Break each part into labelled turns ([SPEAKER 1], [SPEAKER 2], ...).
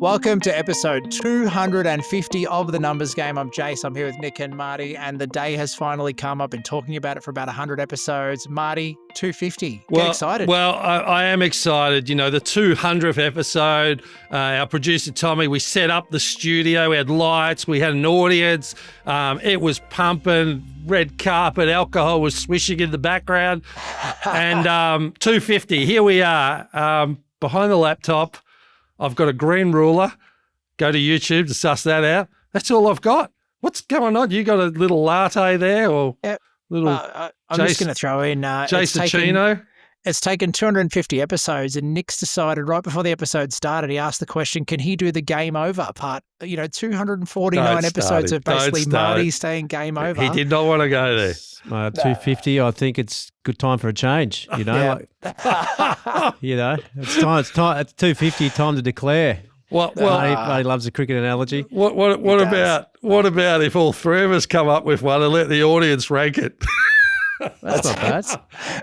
[SPEAKER 1] Welcome to episode 250 of The Numbers Game. I'm Jace. I'm here with Nick and Marty, and the day has finally come. I've been talking about it for about 100 episodes. Marty, 250. Get excited.
[SPEAKER 2] Well, I am excited. You know, the 200th episode, our producer Tommy, we set up the studio. We had lights. We had an audience. It was pumping. Red carpet, alcohol was swishing in the background. And 250, here we are. Behind the laptop, I've got a green ruler. Go to YouTube to suss that out. That's all I've got. What's going on? You got a little latte there or little
[SPEAKER 1] I'm just going to throw in
[SPEAKER 2] Jace
[SPEAKER 1] It's taken 250 episodes, and Nick's decided right before the episode started, he asked the question, can he do the game over part? 249 episodes of basically Marty saying game over.
[SPEAKER 2] He did not want to go there.
[SPEAKER 3] 250, I think it's good time for a change, you know. It's time. It's 250, time to declare.
[SPEAKER 2] Well,
[SPEAKER 3] Marty loves a cricket analogy.
[SPEAKER 2] What about if all three of us come up with one and let the audience rank it?
[SPEAKER 3] That's not bad.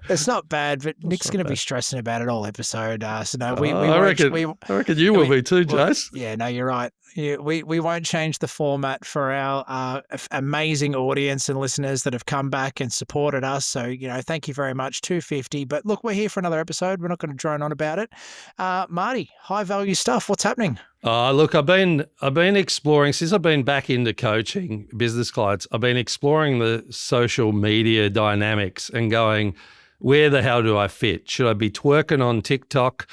[SPEAKER 1] It's not bad, but Nick's going to be stressing about it all episode.
[SPEAKER 2] I reckon you will be too, Jace.
[SPEAKER 1] Yeah, no, you're right. Yeah, we won't change the format for our amazing audience and listeners that have come back and supported us. So, thank you very much, 250. But look, we're here for another episode. We're not going to drone on about it. Marty, high value stuff. What's happening?
[SPEAKER 2] Look, I've been exploring since I've been back into coaching business clients. I've been exploring the social media dynamics and going, where the hell do I fit? Should I be twerking on TikTok?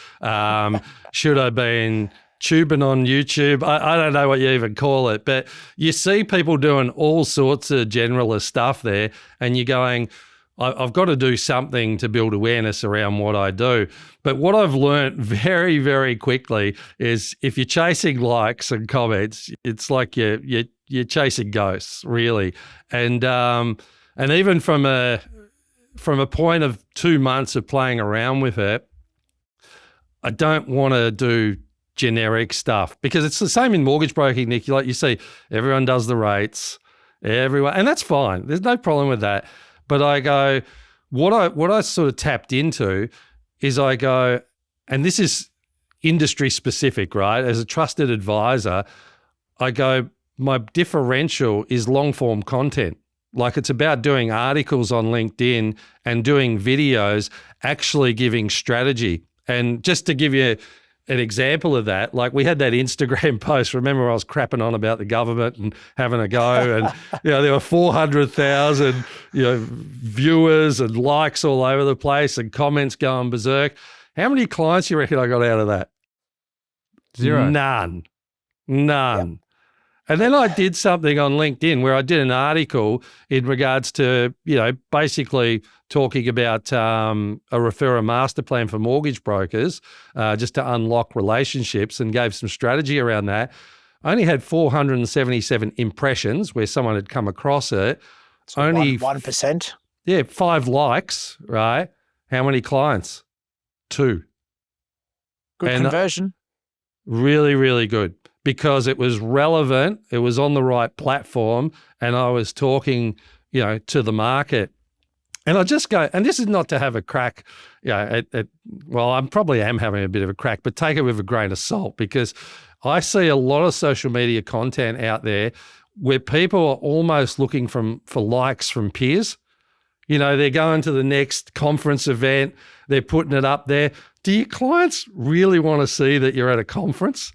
[SPEAKER 2] Should I be tubing on YouTube? I don't know what you even call it, but you see people doing all sorts of generalist stuff there, and you're going, I've got to do something to build awareness around what I do. But what I've learned very, very quickly is if you're chasing likes and comments, it's like you're chasing ghosts, really. And even from a point of 2 months of playing around with it, I don't want to do generic stuff because it's the same in mortgage broking, Nick. You see, everyone does the rates, and that's fine. There's no problem with that. But I go, what I sort of tapped into is I go, and this is industry specific, right? As a trusted advisor, I go, my differential is long form content. Like it's about doing articles on LinkedIn and doing videos, actually giving strategy. And just to give you an example of that, like we had that Instagram post. Remember, I was crapping on about the government and having a go, and there were 400,000 viewers and likes all over the place and comments going berserk. How many clients you reckon I got out of that?
[SPEAKER 3] Zero.
[SPEAKER 2] None.
[SPEAKER 1] Yep.
[SPEAKER 2] And then I did something on LinkedIn where I did an article in regards to, basically talking about a referrer master plan for mortgage brokers, just to unlock relationships, and gave some strategy around that. I only had 477 impressions where someone had come across it.
[SPEAKER 1] So only 1%.
[SPEAKER 2] Yeah, 5 likes, right? How many clients? 2.
[SPEAKER 1] Good conversion.
[SPEAKER 2] Really, really good. Because it was relevant, it was on the right platform, and I was talking, to the market. And I just go, and this is not to have a crack, well, I probably am having a bit of a crack, but take it with a grain of salt, because I see a lot of social media content out there where people are almost looking for likes from peers. They're going to the next conference event, they're putting it up there. Do your clients really want to see that you're at a conference?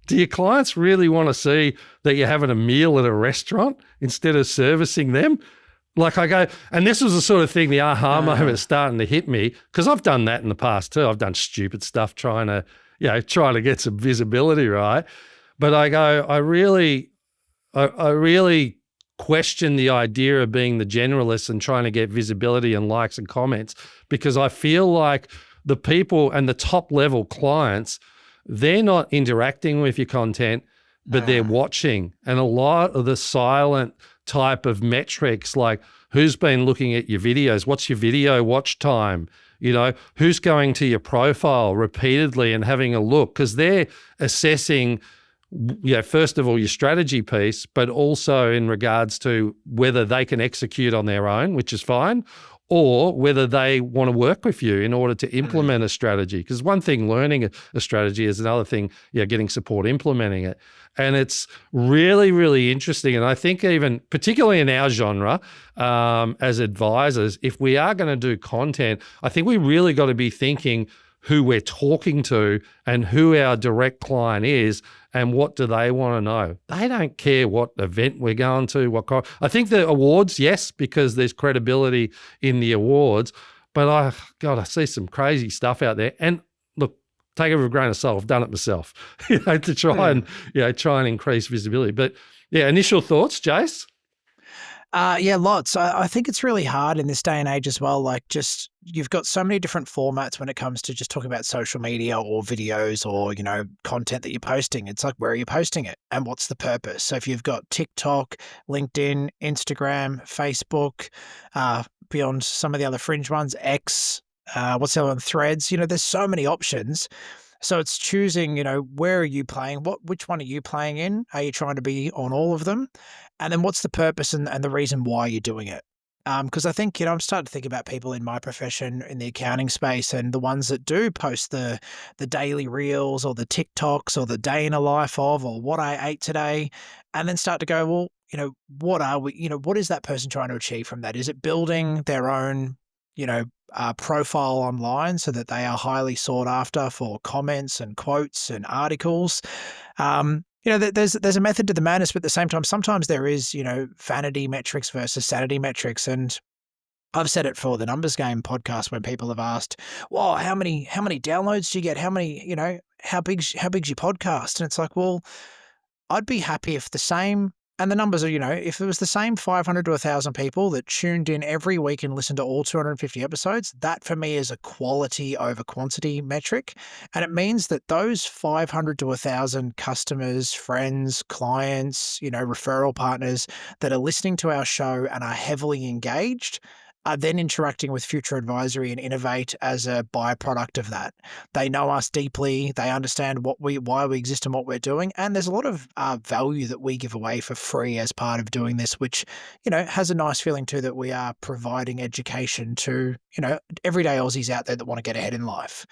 [SPEAKER 2] Do your clients really want to see that you're having a meal at a restaurant instead of servicing them? Like I go, and this was the sort of thing, the aha moment starting to hit me, because I've done that in the past too. I've done stupid stuff trying to get some visibility, right? But I go, I really question the idea of being the generalist and trying to get visibility and likes and comments, because I feel like the people and the top level clients, they're not interacting with your content, but they're watching. And a lot of the silent type of metrics, like who's been looking at your videos, what's your video watch time, who's going to your profile repeatedly and having a look, because they're assessing, first of all, your strategy piece, but also in regards to whether they can execute on their own, which is fine, or whether they want to work with you in order to implement a strategy. Because one thing learning a strategy is another thing, getting support implementing it. And it's really, really interesting. And I think even particularly in our genre, as advisors, if we are going to do content, I think we really got to be thinking who we're talking to and who our direct client is and what do they want to know. They don't care what event we're going to. I think the awards, yes, because there's credibility in the awards, but I see some crazy stuff out there. And look, take it with a grain of salt. I've done it myself, to try and increase visibility. But initial thoughts, Jace?
[SPEAKER 1] Lots. I think it's really hard in this day and age as well. Like, just you've got so many different formats when it comes to just talking about social media or videos or, content that you're posting. It's like, where are you posting it and what's the purpose? So if you've got TikTok, LinkedIn, Instagram, Facebook, beyond some of the other fringe ones, X, what's the other one, Threads, there's so many options. So it's choosing, where are you playing? Which one are you playing in? Are you trying to be on all of them? And then what's the purpose and the reason why you're doing it? Because I think, I'm starting to think about people in my profession in the accounting space and the ones that do post the daily reels or the TikToks or the day in a life of, or what I ate today, and then start to go, well, what are we, what is that person trying to achieve from that? Is it building their own, profile online so that they are highly sought after for comments and quotes and articles? There's a method to the madness, but at the same time, sometimes there is, vanity metrics versus sanity metrics. And I've said it for the Numbers Game podcast when people have asked, well, how many downloads do you get? How many, how big's your podcast? And it's like, well, I'd be happy if the same, and the numbers are, if it was the same 500 to 1,000 people that tuned in every week and listened to all 250 episodes, that for me is a quality over quantity metric. And it means that those 500 to 1,000 customers, friends, clients, referral partners that are listening to our show and are heavily engaged are then interacting with Future Advisory and Innovate as a byproduct of that. They know us deeply. They understand why we exist and what we're doing. And there's a lot of value that we give away for free as part of doing this, which, has a nice feeling too, that we are providing education to, everyday Aussies out there that want to get ahead in life.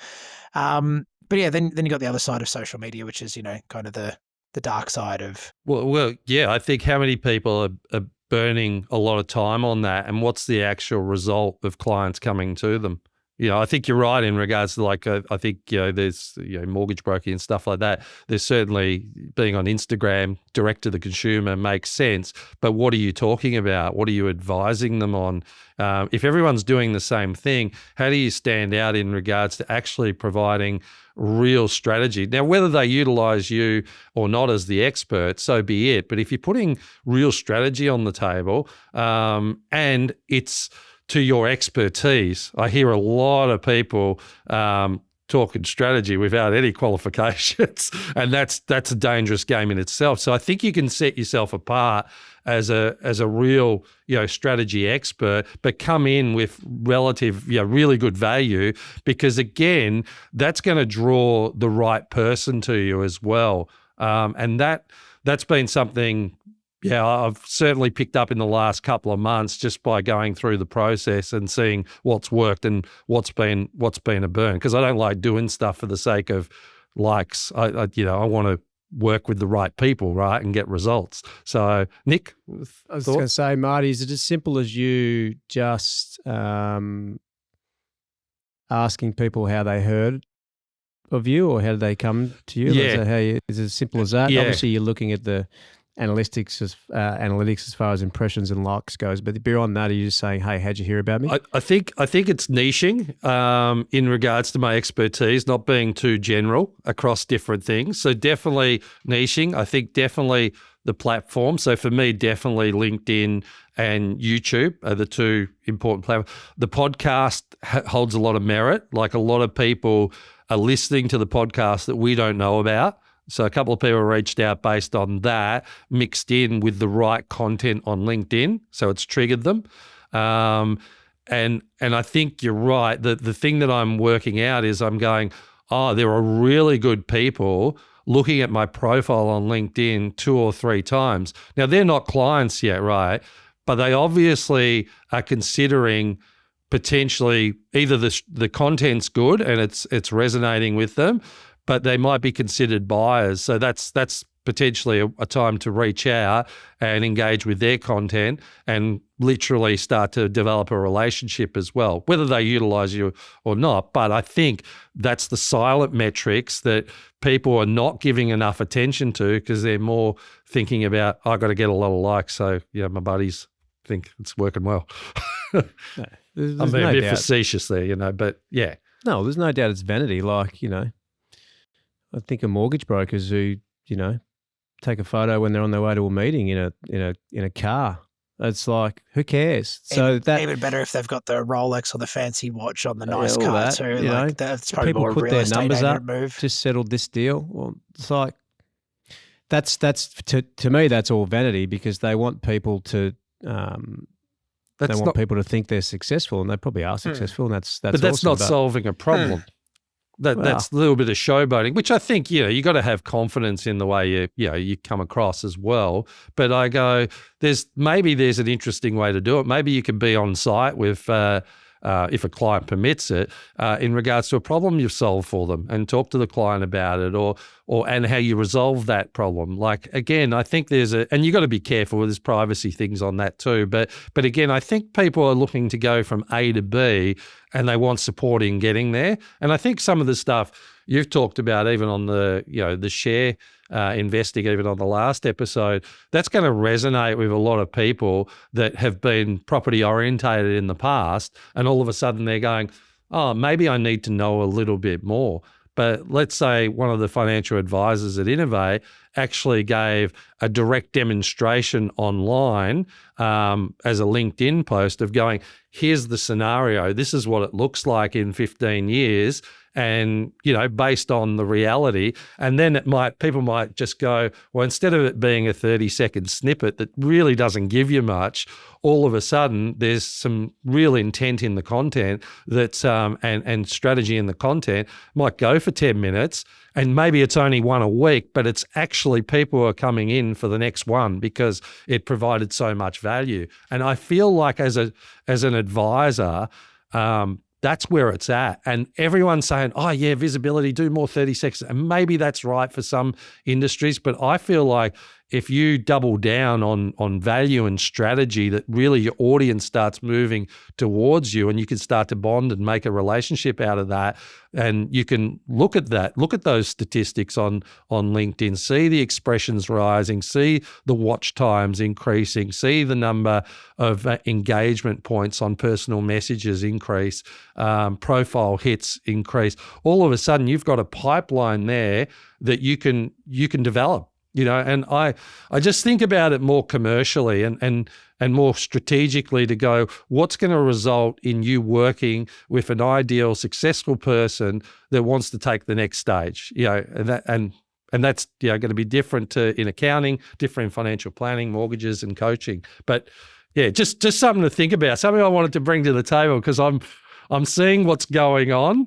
[SPEAKER 1] Then you got the other side of social media, which is, kind of the dark side of.
[SPEAKER 2] Well, yeah, I think how many people are burning a lot of time on that, and what's the actual result of clients coming to them? I think you're right in regards to I think, there's, mortgage broking and stuff like that. There's certainly being on Instagram, direct to the consumer makes sense. But what are you talking about? What are you advising them on? If everyone's doing the same thing, how do you stand out in regards to actually providing real strategy? Now, whether they utilize you or not as the expert, so be it. But if you're putting real strategy on the table, and it's to your expertise. I hear a lot of people talking strategy without any qualifications, and that's a dangerous game in itself. So I think you can set yourself apart as a real strategy expert, but come in with relative really good value, because again, that's going to draw the right person to you as well. And that's been something. Yeah, I've certainly picked up in the last couple of months just by going through the process and seeing what's worked and what's been a burn. Because I don't like doing stuff for the sake of likes. I want to work with the right people, right, and get results. So, Nick,
[SPEAKER 3] I was going to say, Marty, is it as simple as you just asking people how they heard of you, or how did they come to you?
[SPEAKER 2] Yeah.
[SPEAKER 3] Is it as simple as that?
[SPEAKER 2] Yeah.
[SPEAKER 3] Obviously, you're looking at the analytics as far as impressions and likes goes, but beyond that, are you just saying, hey, how'd you hear about me?
[SPEAKER 2] I think it's niching in regards to my expertise, not being too general across different things. So definitely niching. I think definitely the platform. So for me, definitely LinkedIn and YouTube are the two important platforms. The podcast holds a lot of merit. Like, a lot of people are listening to the podcast that we don't know about. So a couple of people reached out based on that, mixed in with the right content on LinkedIn. So it's triggered them. And I think you're right. The thing that I'm working out is I'm going, there are really good people looking at my profile on LinkedIn 2 or 3 times. Now, they're not clients yet, right? But they obviously are considering potentially either the content's good and it's resonating with them, but they might be considered buyers. So that's potentially a time to reach out and engage with their content and literally start to develop a relationship as well, whether they utilize you or not. But I think that's the silent metrics that people are not giving enough attention to because they're more thinking about, I got to get a lot of likes. So, my buddies think it's working well.
[SPEAKER 3] No, there's
[SPEAKER 2] I'm being
[SPEAKER 3] no
[SPEAKER 2] a bit
[SPEAKER 3] doubt.
[SPEAKER 2] facetious there, but yeah.
[SPEAKER 3] No, there's no doubt it's vanity. Like, I think of mortgage brokers who, take a photo when they're on their way to a meeting in a car. It's like, who cares? So
[SPEAKER 1] even better if they've got the Rolex or the fancy watch on the nice
[SPEAKER 3] all
[SPEAKER 1] car
[SPEAKER 3] that,
[SPEAKER 1] too. Like that's probably
[SPEAKER 3] people
[SPEAKER 1] more
[SPEAKER 3] put
[SPEAKER 1] real
[SPEAKER 3] their
[SPEAKER 1] estate
[SPEAKER 3] numbers up,
[SPEAKER 1] agent move.
[SPEAKER 3] just settled this deal. Well, it's like that's to me that's all vanity because they want people to people to think they're successful, and they probably are successful, and that's
[SPEAKER 2] but that's
[SPEAKER 3] awesome,
[SPEAKER 2] not solving a problem. That's a little bit of showboating, which I think, you got to have confidence in the way you come across as well. But I go, there's an interesting way to do it. Maybe you can be on site with, if a client permits it, in regards to a problem you've solved for them and talk to the client about it and how you resolve that problem. Like, again, I think and you got to be careful, there's privacy things on that too. But again, I think people are looking to go from A to B and they want support in getting there. And I think some of the stuff you've talked about, even on the share investing, even on the last episode, that's going to resonate with a lot of people that have been property orientated in the past. And all of a sudden they're going, oh, maybe I need to know a little bit more. But let's say one of the financial advisors at Innovate actually gave a direct demonstration online as a LinkedIn post of going, here's the scenario. This is what it looks like in 15 years. And, based on the reality. And then people might just go, well, instead of it being a 30-second snippet that really doesn't give you much, all of a sudden there's some real intent in the content that's and strategy in the content might go for 10 minutes. And maybe it's only one a week, but it's actually people are coming in for the next one because it provided so much value. And I feel like as an advisor, that's where it's at. And everyone's saying, oh yeah, visibility, do more 30 seconds. And maybe that's right for some industries, but I feel like if you double down on value and strategy, that really your audience starts moving towards you and you can start to bond and make a relationship out of that. And you can look at those statistics on LinkedIn, see the expressions rising, see the watch times increasing, see the number of engagement points on personal messages increase, profile hits increase. All of a sudden you've got a pipeline there that you can develop. And I just think about it more commercially and more strategically to go, what's going to result in you working with an ideal, successful person that wants to take the next stage, and that's going to be different in accounting, different in financial planning, mortgages, and coaching. But yeah, just something to think about, something I wanted to bring to the table because I'm seeing what's going on.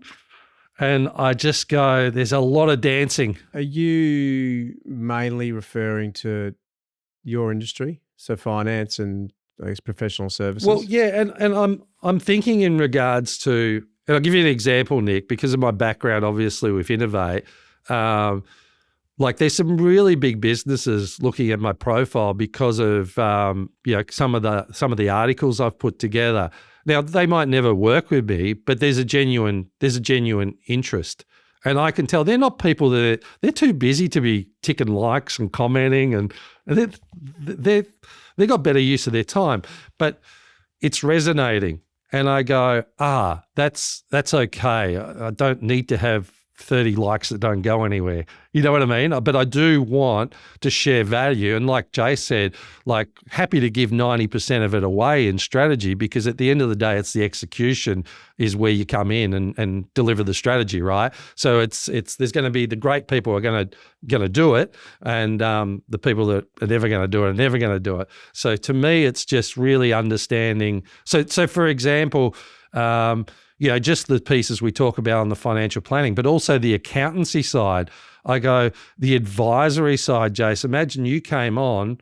[SPEAKER 2] And I just go, there's a lot of dancing.
[SPEAKER 3] Are you mainly referring to your industry, so finance and I guess professional services?
[SPEAKER 2] Well, yeah, and I'm thinking in regards to, and I'll give you an example, Nick, because of my background, obviously with Innovate. Like there's some really big businesses looking at my profile because of some of the articles I've put together. Now, they might never work with me, but there's a genuine interest. And I can tell they're not people they're too busy to be ticking likes and commenting, and they've got better use of their time. But it's resonating. And I go, that's okay. I don't need to have 30 likes that don't go anywhere. You know what I mean? But I do want to share value. And like Jay said, like happy to give 90% of it away in strategy, because at the end of the day, it's the execution is where you come in and deliver the strategy, right? So it's there's going to be the great people are going to do it, and the people that are never going to do it are never going to do it. So to me, it's just really understanding. So for example, just the pieces we talk about on the financial planning, but also the accountancy side. I go, the advisory side, Jace, imagine you came on,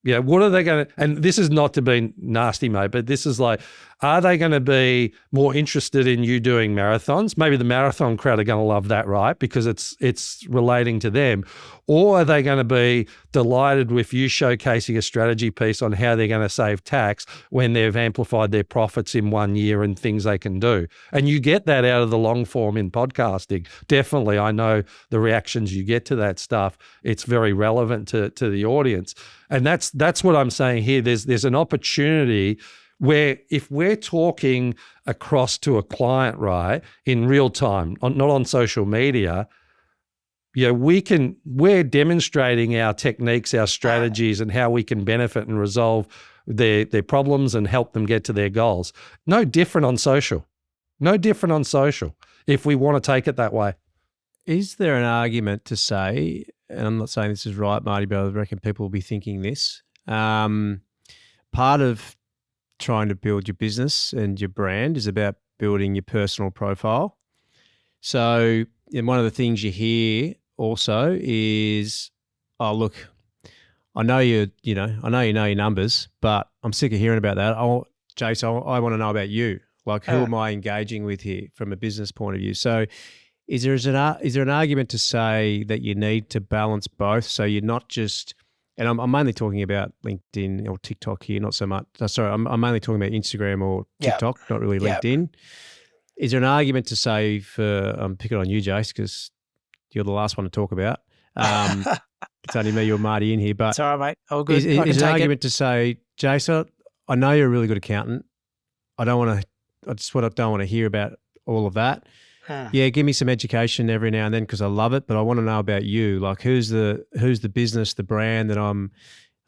[SPEAKER 2] Yeah, what are they going to, and this is not to be nasty, mate, but this is like, are they going to be more interested in you doing marathons? Maybe the marathon crowd are going to love that, right? Because it's relating to them. Or are they going to be delighted with you showcasing a strategy piece on how they're going to save tax when they've amplified their profits in 1 year and things they can do? And you get that out of the long form in podcasting. Definitely, I know the reactions you get to that stuff. It's very relevant to the audience. And that's what I'm saying here. There's an opportunity where if we're talking across to a client, right, in real time, not on social media, we're demonstrating our techniques, our strategies, and how we can benefit and resolve their problems and help them get to their goals. No different on social. No different on social if we want to take it that way.
[SPEAKER 3] Is there an argument to say, and I'm not saying this is right, Marty, but I reckon people will be thinking this, part of trying to build your business and your brand is about building your personal profile. So, and one of the things you hear also is, oh, look, I know you know your numbers, but I'm sick of hearing about that. Jason, I want to know about you. Like, who am I engaging with here from a business point of view? So is there an argument to say that you need to balance both? So you're not just, and I'm mainly talking about LinkedIn or TikTok here, not so much. Sorry, I'm mainly talking about Instagram or TikTok, not really LinkedIn. Is there an argument to say I'm picking on you, Jace, because you're the last one to talk about. It's only me or Marty in here, but
[SPEAKER 1] it's all right, mate. All good.
[SPEAKER 3] Is an argument to say, Jason, I know you're a really good accountant. I don't want to hear about all of that. Yeah, give me some education every now and then because I love it, but I want to know about you. Like, who's the business, the brand that I'm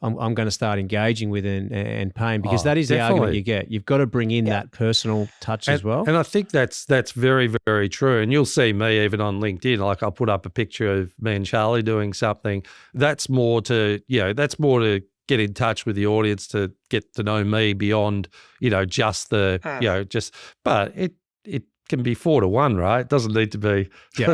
[SPEAKER 3] going to start engaging with and paying, because that is the argument you get. You've got to bring in that personal touch as well.
[SPEAKER 2] And I think that's very, very true. And you'll see me even on LinkedIn. Like, I'll put up a picture of me and Charlie doing something. That's more to get in touch with the audience, to get to know me beyond, just but it can be 4-1, right? It doesn't need to be. You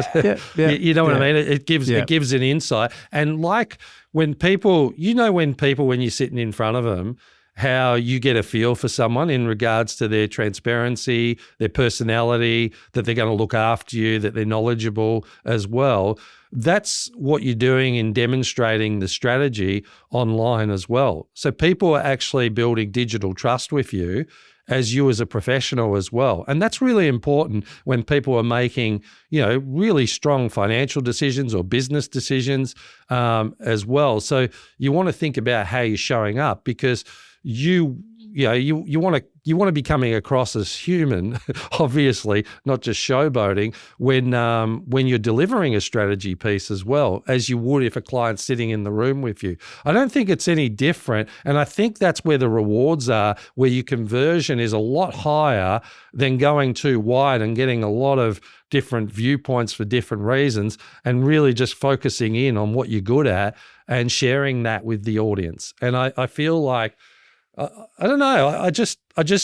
[SPEAKER 2] know what I mean? It gives an insight. And like when you're sitting in front of them, how you get a feel for someone in regards to their transparency, their personality, that they're going to look after you, that they're knowledgeable as well. That's what you're doing in demonstrating the strategy online as well. So people are actually building digital trust with you as a professional as well. And that's really important when people are making, really strong financial decisions or business decisions as well. So you want to think about how you're showing up, because you want to be coming across as human, obviously, not just showboating, when you're delivering a strategy piece as well, as you would if a client's sitting in the room with you. I don't think it's any different, and I think that's where the rewards are, where your conversion is a lot higher than going too wide and getting a lot of different viewpoints for different reasons, and really just focusing in on what you're good at and sharing that with the audience. And I feel like, I don't know. I just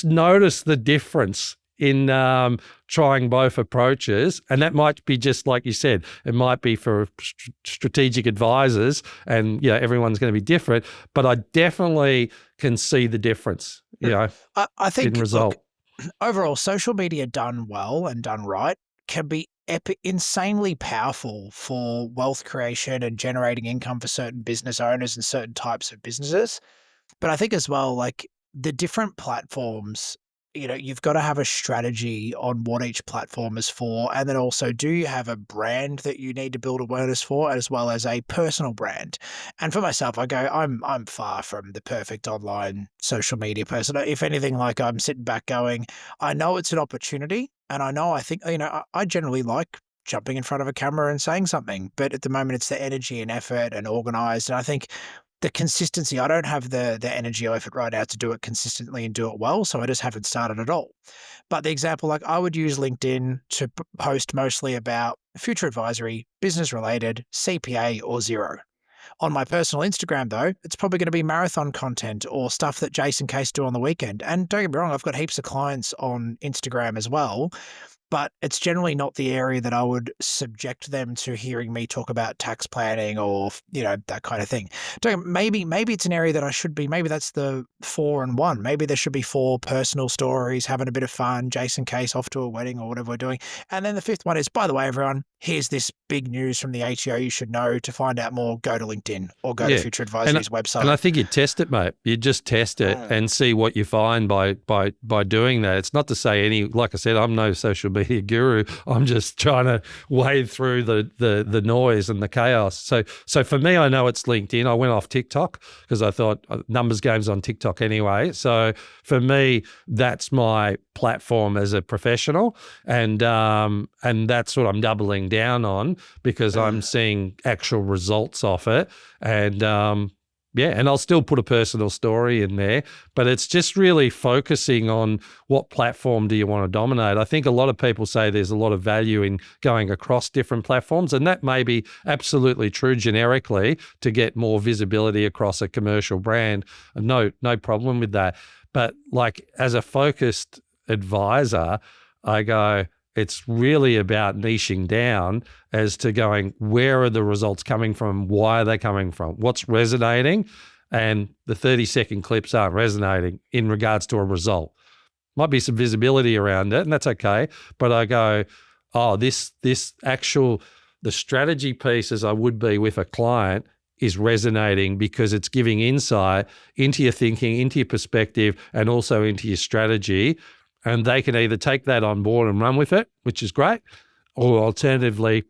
[SPEAKER 2] noticed the difference in trying both approaches, and that might be just like you said. It might be for strategic advisors, and everyone's going to be different. But I definitely can see the difference.
[SPEAKER 1] I think
[SPEAKER 2] in result.
[SPEAKER 1] Look, overall, social media done well and done right can be insanely powerful for wealth creation and generating income for certain business owners and certain types of businesses. But I think as well, like the different platforms, you've got to have a strategy on what each platform is for. And then also, do you have a brand that you need to build awareness for, as well as a personal brand? And for myself, I go, I'm far from the perfect online social media person. If anything, like I'm sitting back going, I know it's an opportunity. And I think, I generally like jumping in front of a camera and saying something. But at the moment, it's the energy and effort and organized. And I think the consistency, I don't have the energy or effort right now to do it consistently and do it well, so I just haven't started at all. But the example, like I would use LinkedIn to post mostly about future advisory, business related, CPA or Xero. On my personal Instagram though, it's probably going to be marathon content or stuff that Jason Case do on the weekend. And don't get me wrong, I've got heaps of clients on Instagram as well. but it's generally not the area that I would subject them to hearing me talk about tax planning or, that kind of thing. Maybe it's an area that I should be, maybe that's the 4 and 1. Maybe there should be 4 personal stories, having a bit of fun, Jason Case off to a wedding or whatever we're doing. And then the 5th one is, by the way, everyone, here's this big news from the ATO you should know. To find out more, go to LinkedIn or go to Future Advisory's website.
[SPEAKER 2] And I think you test it, mate. You just test it and see what you find by doing that. It's not to say like I said, I'm no social media guru. I'm just trying to wade through the noise and the chaos. So for me, I know it's LinkedIn. I went off TikTok because I thought numbers game's on TikTok anyway. So for me, that's my platform as a professional, and that's what I'm doubling down on because I'm seeing actual results off it. And and I'll still put a personal story in there, but it's just really focusing on what platform do you want to dominate. I think a lot of people say there's a lot of value in going across different platforms, and that may be absolutely true generically to get more visibility across a commercial brand. No problem with that. But like as a focused advisor, I go, it's really about niching down as to going, where are the results coming from? Why are they coming from? What's resonating? And the 30-second clips aren't resonating in regards to a result. Might be some visibility around it, and that's okay. But I go, the strategy piece, as I would be with a client, is resonating because it's giving insight into your thinking, into your perspective, and also into your strategy. And they can either take that on board and run with it, which is great, or alternatively,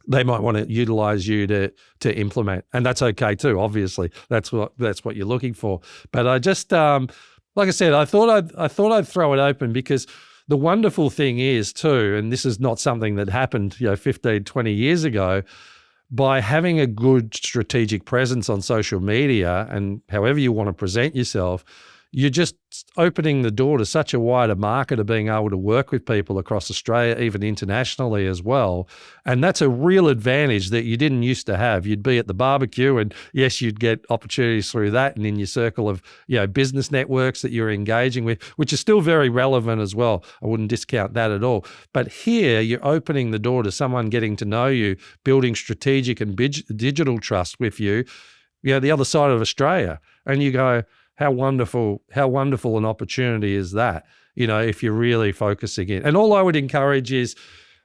[SPEAKER 2] they might want to utilize you to implement, and that's okay too. Obviously, that's what you're looking for. But I just, like I said, I thought I'd throw it open because the wonderful thing is too, and this is not something that happened 15, 20 years ago. By having a good strategic presence on social media and however you want to present yourself, you're just opening the door to such a wider market of being able to work with people across Australia, even internationally as well. And that's a real advantage that you didn't used to have. You'd be at the barbecue and yes, you'd get opportunities through that and in your circle of business networks that you're engaging with, which is still very relevant as well. I wouldn't discount that at all. But here you're opening the door to someone getting to know you, building strategic and digital trust with you, the other side of Australia. And you go, how wonderful an opportunity is that, if you're really focusing in. And all I would encourage is,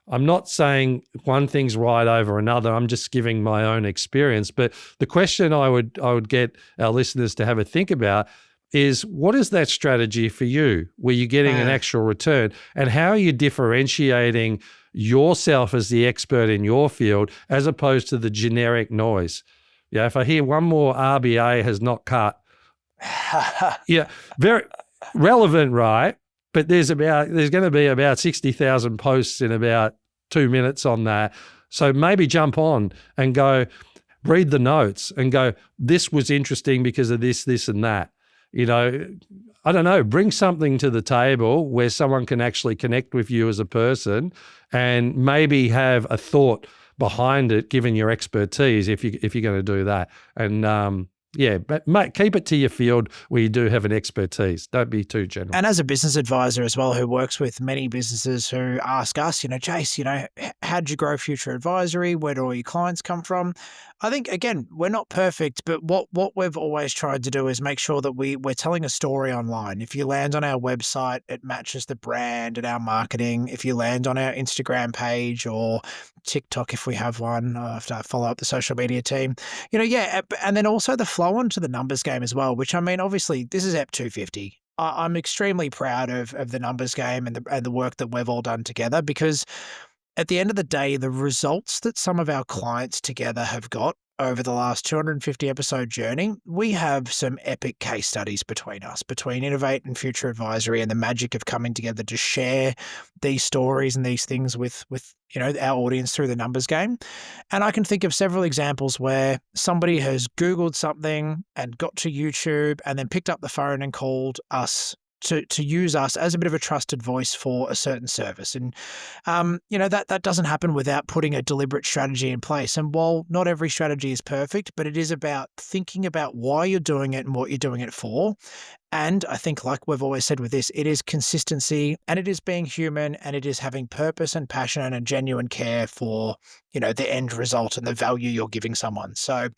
[SPEAKER 2] I'm not saying one thing's right over another. I'm just giving my own experience. But the question I would get our listeners to have a think about is, what is that strategy for you where you're getting an actual return, and how are you differentiating yourself as the expert in your field as opposed to the generic noise? If I hear one more RBA has not cut, very relevant, right? But there's going to be about 60,000 posts in about 2 minutes on that. So maybe jump on and go read the notes and go, this was interesting because of this, this, and that. I don't know, bring something to the table where someone can actually connect with you as a person and maybe have a thought behind it, given your expertise, if you're going to do that. And but mate, keep it to your field where you do have an expertise. Don't be too general.
[SPEAKER 1] And as a business advisor as well, who works with many businesses who ask us, Jace, how did you grow Future Advisory? Where do all your clients come from? I think, again, we're not perfect, but what we've always tried to do is make sure that we're telling a story online. If you land on our website, it matches the brand and our marketing. If you land on our Instagram page or TikTok, if we have one, I have to follow up the social media team, and then also the flow onto the numbers game as well, which, I mean, obviously this is EP 250. I'm extremely proud of the numbers game and the work that we've all done together, because at the end of the day, the results that some of our clients together have got over the last 250 episode journey, we have some epic case studies between us, between Innovate and Future Advisory, and the magic of coming together to share these stories and these things with our audience through the numbers game. And I can think of several examples where somebody has Googled something and got to YouTube and then picked up the phone and called us to use us as a bit of a trusted voice for a certain service. And, that doesn't happen without putting a deliberate strategy in place. And while not every strategy is perfect, but it is about thinking about why you're doing it and what you're doing it for, And I think, like we've always said with this, it is consistency and it is being human and it is having purpose and passion and a genuine care for, the end result and the value you're giving someone. So,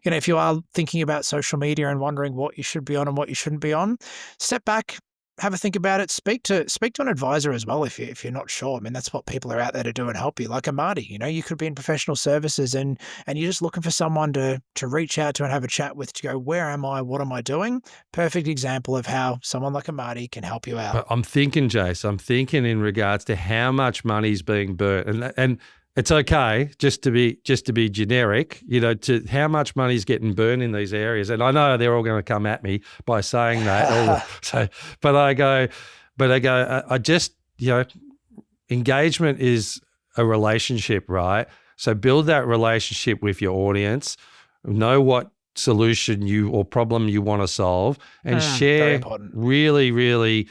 [SPEAKER 1] if you are thinking about social media and wondering what you should be on and what you shouldn't be on, step back, have a think about it. Speak to an advisor as well if you're not sure. I mean, that's what people are out there to do and help you. Like a Marty, you could be in professional services and you're just looking for someone to reach out to and have a chat with to go, where am I? What am I doing? Perfect example of how someone like a Marty can help you out.
[SPEAKER 2] But I'm thinking, Jace, in regards to how much money's being burnt, and it's okay just to be generic, to how much money's getting burned in these areas. And I know they're all going to come at me by saying that. I just, engagement is a relationship, right? So build that relationship with your audience, know what solution or problem you want to solve, and share really, really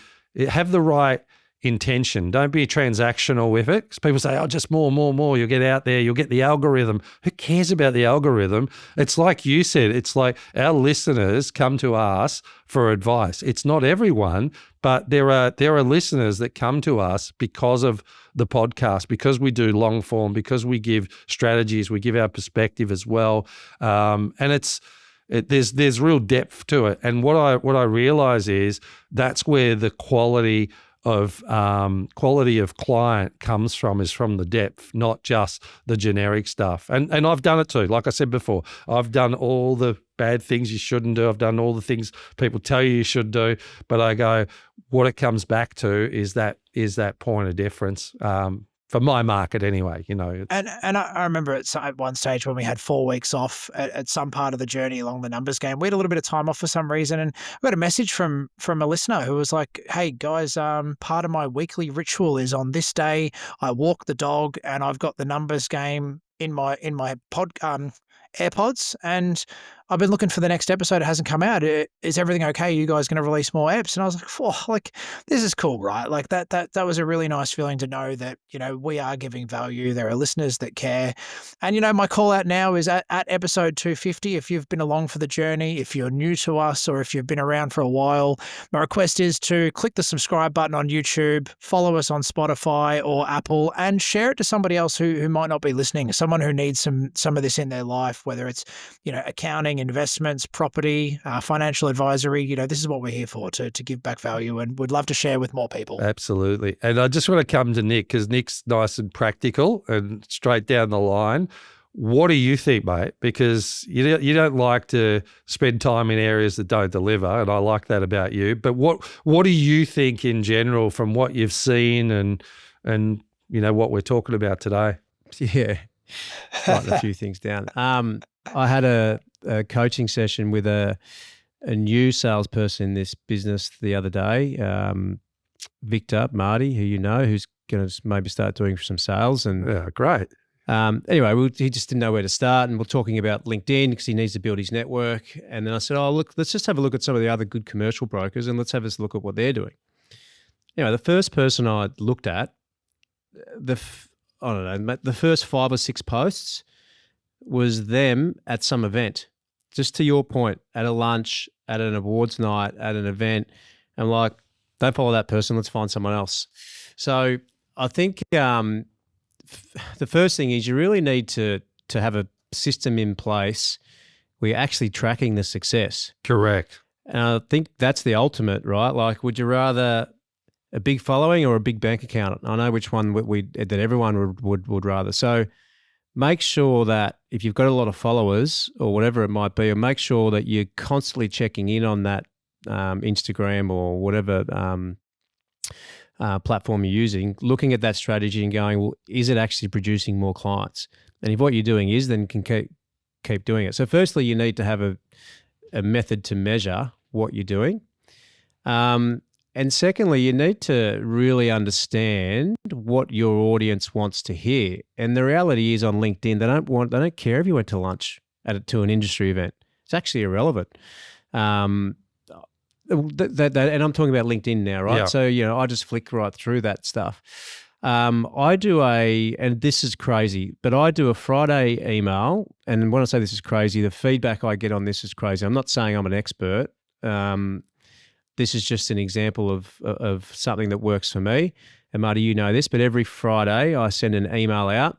[SPEAKER 2] have the right intention. Don't be transactional with it, because people say, oh, just more. You'll get out there, you'll get the algorithm. Who cares about the algorithm? It's like you said, it's like our listeners come to us for advice. It's not everyone, but there are listeners that come to us because of the podcast, because we do long form, because we give strategies, we give our perspective as well. And there's real depth to it. And what I realize is that's where the quality of client comes from, is from the depth, not just the generic stuff. And I've done it too. Like I said before, I've done all the bad things you shouldn't do. I've done all the things people tell you should do. But I go, what it comes back to is that point of difference. For my market anyway, And
[SPEAKER 1] I remember at one stage when we had 4 weeks off at some part of the journey along the numbers game, we had a little bit of time off for some reason, and I got a message from a listener who was like, hey guys, part of my weekly ritual is on this day, I walk the dog and I've got the numbers game in my AirPods, and I've been looking for the next episode. It hasn't come out. Is everything okay? Are you guys going to release more eps? And I was like, oh, this is cool, right? Like that was a really nice feeling to know that, we are giving value. There are listeners that care. And, my call out now is at episode 250. If you've been along for the journey, if you're new to us, or if you've been around for a while, my request is to click the subscribe button on YouTube, follow us on Spotify or Apple, and share it to somebody else who might not be listening, someone who needs some of this in their life, whether it's, accounting, investments, property, financial advisory. This is what we're here for, to give back value, and would love to share with more people.
[SPEAKER 2] Absolutely. And I just want to come to Nick, because Nick's nice and practical and straight down the line. What do you think, mate? Because you don't like to spend time in areas that don't deliver, and I like that about you. But what do you think in general from what you've seen and what we're talking about today?
[SPEAKER 3] Yeah, writing a few things down. I had a coaching session with a new salesperson in this business the other day, Victor, Marty, who's going to maybe start doing some sales. And
[SPEAKER 2] yeah, great.
[SPEAKER 3] Anyway, he just didn't know where to start, and we're talking about LinkedIn because he needs to build his network. And then I said, oh, look, let's just have a look at some of the other good commercial brokers, and let's have a look at what they're doing. The first person I looked at, the first 5 or 6 posts was them at some event. Just to your point, at a lunch, at an awards night, at an event. I'm like, don't follow that person. Let's find someone else. So I think the first thing is you really need to have a system in place where you're actually tracking the success.
[SPEAKER 2] Correct.
[SPEAKER 3] And I think that's the ultimate, right? Like, would you rather a big following or a big bank account? I know which one that everyone would rather. So make sure that if you've got a lot of followers or whatever it might be, or make sure that you're constantly checking in on that Instagram or whatever platform you're using, looking at that strategy and going, well, is it actually producing more clients? And if what you're doing is, then can keep doing it. So firstly, you need to have a method to measure what you're doing. And secondly, you need to really understand what your audience wants to hear. And the reality is, on LinkedIn, they don't care if you went to lunch to an industry event. It's actually irrelevant. And I'm talking about LinkedIn now, right?
[SPEAKER 2] Yeah.
[SPEAKER 3] So, I just flick right through that stuff. I do and this is crazy, but I do a Friday email. And when I say this is crazy, the feedback I get on this is crazy. I'm not saying I'm an expert. this is just an example of something that works for me. And Marty, you know this, but every Friday I send an email out,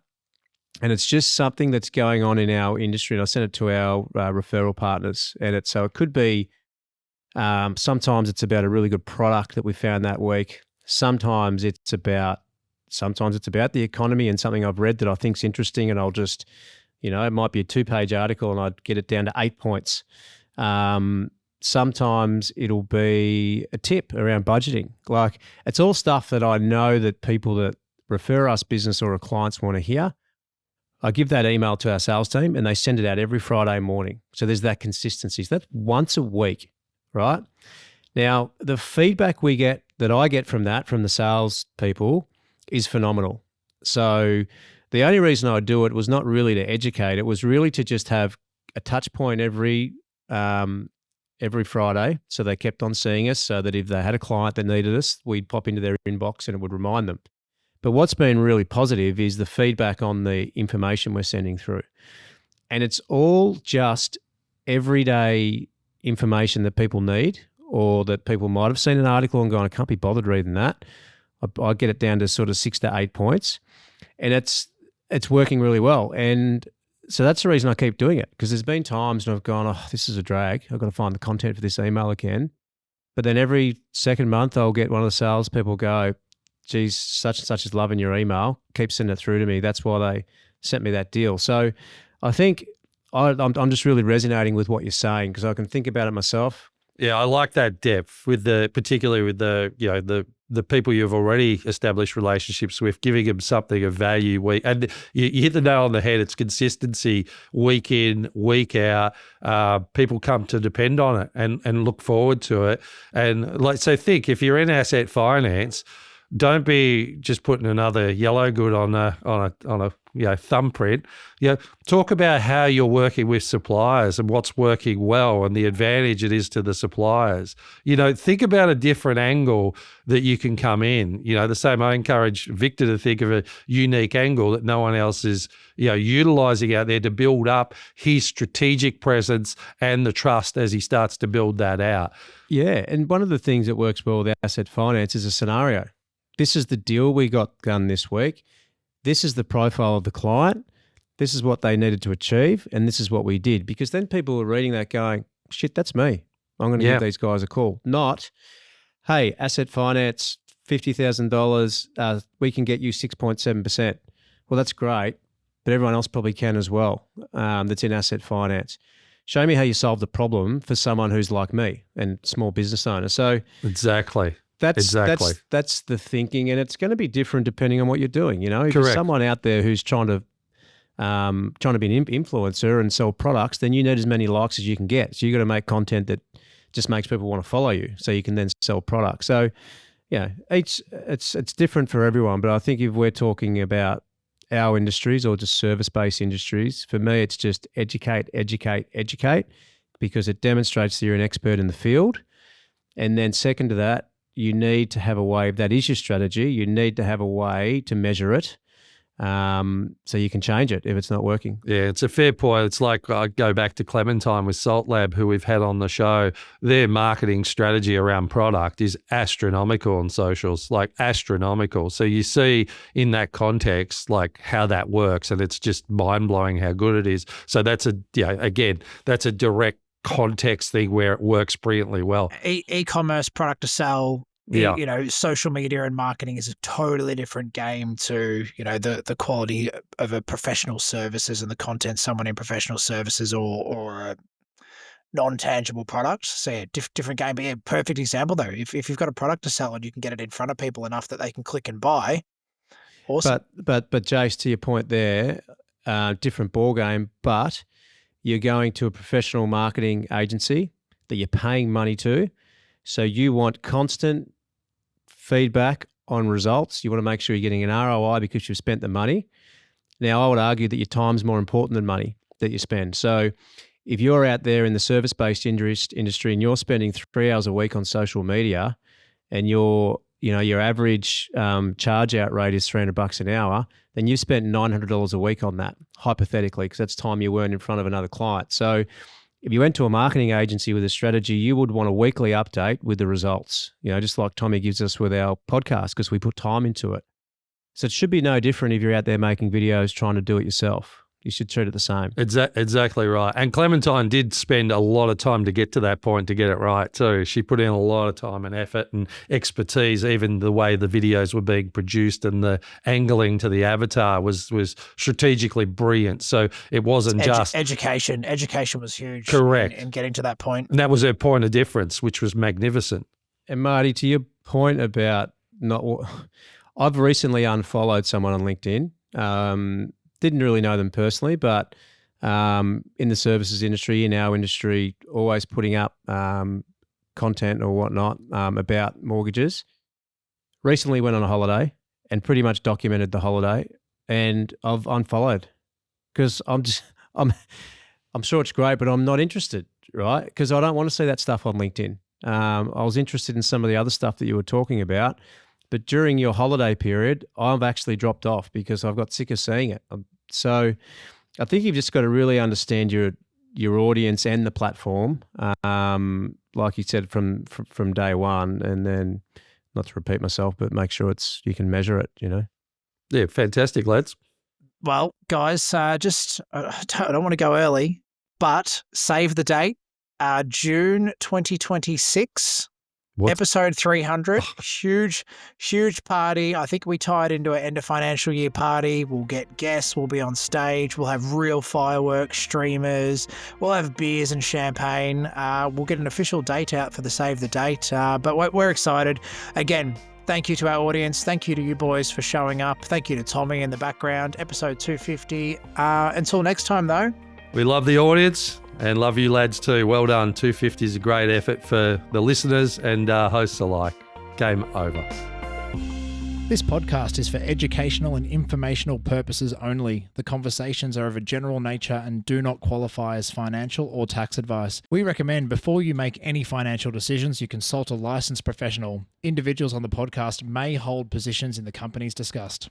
[SPEAKER 3] and it's just something that's going on in our industry, and I send it to our referral partners. And so it could be sometimes it's about a really good product that we found that week. Sometimes it's about the economy and something I've read that I think's interesting, and I'll just, it might be a 2-page article and I'd get it down to 8 points. Sometimes it'll be a tip around budgeting. Like, it's all stuff that I know that people that refer us business or our clients want to hear. I give that email to our sales team and they send it out every Friday morning. So there's that consistency. So that's once a week, right? Now, the feedback that I get from the sales people is phenomenal. So the only reason I do it was not really to educate. It was really to just have a touch point every Friday. So they kept on seeing us, so that if they had a client that needed us, we'd pop into their inbox and it would remind them. But what's been really positive is the feedback on the information we're sending through. And it's all just everyday information that people need, or that people might have seen an article and gone, I can't be bothered reading that. I get it down to sort of 6 to 8 points. And it's working really well. And so that's the reason I keep doing it, because there's been times when I've gone, oh, this is a drag. I've got to find the content for this email again. But then every second month I'll get one of the salespeople go, geez, such and such is loving your email. Keep sending it through to me. That's why they sent me that deal. So I think I'm just really resonating with what you're saying, because I can think about it myself.
[SPEAKER 2] Yeah, I like that depth particularly with the people you've already established relationships with, giving them something of value. And you hit the nail on the head. It's consistency, week in, week out. People come to depend on it and look forward to it. And so think, if you're in asset finance, don't be just putting another yellow good on a thumbprint. Talk about how you're working with suppliers and what's working well and the advantage it is to the suppliers. Think about a different angle that you can come in. The same, I encourage Victor to think of a unique angle that no one else is, utilizing out there to build up his strategic presence and the trust as he starts to build that out.
[SPEAKER 3] Yeah, and one of the things that works well with asset finance is a scenario. This is the deal we got done this week. This is the profile of the client. This is what they needed to achieve. And this is what we did. Because then people are reading that going, shit, that's me. I'm going to give these guys a call. Not, hey, asset finance, $50,000, we can get you 6.7%. Well, that's great, but everyone else probably can as well, that's in asset finance. Show me how you solve the problem for someone who's like me and small business owner. So
[SPEAKER 2] exactly.
[SPEAKER 3] That's the thinking, and it's going to be different depending on what you're doing. If you're someone out there who's trying to be an influencer and sell products, then you need as many likes as you can get. So you got to make content that just makes people want to follow you, so you can then sell products. So it's different for everyone. But I think if we're talking about our industries or just service-based industries, for me it's just educate, because it demonstrates that you're an expert in the field. And then second to that, you need to have a way, if that is your strategy, you need to have a way to measure it, so you can change it if it's not working. Yeah,
[SPEAKER 2] it's a fair point. It's like, I go back to Clementine with Salt Lab, who we've had on the show. Their marketing strategy around product is astronomical on socials, like astronomical. So you see in that context, like how that works, and it's just mind-blowing how good it is. So that's that's a direct context thing where it works brilliantly well.
[SPEAKER 1] E-commerce product to sell, social media and marketing is a totally different game to, the quality of a professional services and the content someone in professional services or a non-tangible product. So different game. But perfect example though. If you've got a product to sell and you can get it in front of people enough that they can click and buy, awesome.
[SPEAKER 3] But Jace, to your point there, different ball game, but you're going to a professional marketing agency that you're paying money to. So you want constant feedback on results. You want to make sure you're getting an ROI because you've spent the money. Now, I would argue that your time's more important than money that you spend. So if you're out there in the service-based industry and you're spending 3 hours a week on social media, and your average charge out rate is $300 an hour, then you've spent $900 a week on that, hypothetically, because that's time you weren't in front of another client. So if you went to a marketing agency with a strategy, you would want a weekly update with the results, just like Tommy gives us with our podcast, because we put time into it. So it should be no different if you're out there making videos trying to do it yourself. You should treat it the same.
[SPEAKER 2] Exactly right. And Clementine did spend a lot of time to get to that point, to get it right too. She put in a lot of time and effort and expertise. Even the way the videos were being produced and the angling to the avatar was strategically brilliant. So it wasn't just
[SPEAKER 1] education. Education was huge.
[SPEAKER 2] Correct.
[SPEAKER 1] In getting to that point.
[SPEAKER 2] And that was her point of difference, which was magnificent.
[SPEAKER 3] And Marty, to your point about I've recently unfollowed someone on LinkedIn. Didn't really know them personally, but in the services industry, in our industry, always putting up content or whatnot about mortgages. Recently went on a holiday and pretty much documented the holiday, and I've unfollowed because I'm sure it's great, but I'm not interested, right? Because I don't want to see that stuff on LinkedIn. I was interested in some of the other stuff that you were talking about, but during your holiday period, I've actually dropped off because I've got sick of seeing it. So I think you've just got to really understand your audience and the platform, like you said, from day one, and then, not to repeat myself, but make sure you can measure it,
[SPEAKER 2] Yeah, fantastic, lads.
[SPEAKER 1] Well, guys, I don't want to go early, but save the date, June 2026. Episode 300, huge party. I think we tie it into an end of financial year party. We'll get guests. We'll be on stage. We'll have real fireworks, streamers. We'll have beers and champagne. We'll get an official date out for the save the date. But we're excited. Again, thank you to our audience. Thank you to you boys for showing up. Thank you to Tommy in the background. Episode 250. Until next time, though.
[SPEAKER 2] We love the audience. And love you lads too. Well done. 250 is a great effort for the listeners and hosts alike. Game over.
[SPEAKER 1] This podcast is for educational and informational purposes only. The conversations are of a general nature and do not qualify as financial or tax advice. We recommend before you make any financial decisions, you consult a licensed professional. Individuals on the podcast may hold positions in the companies discussed.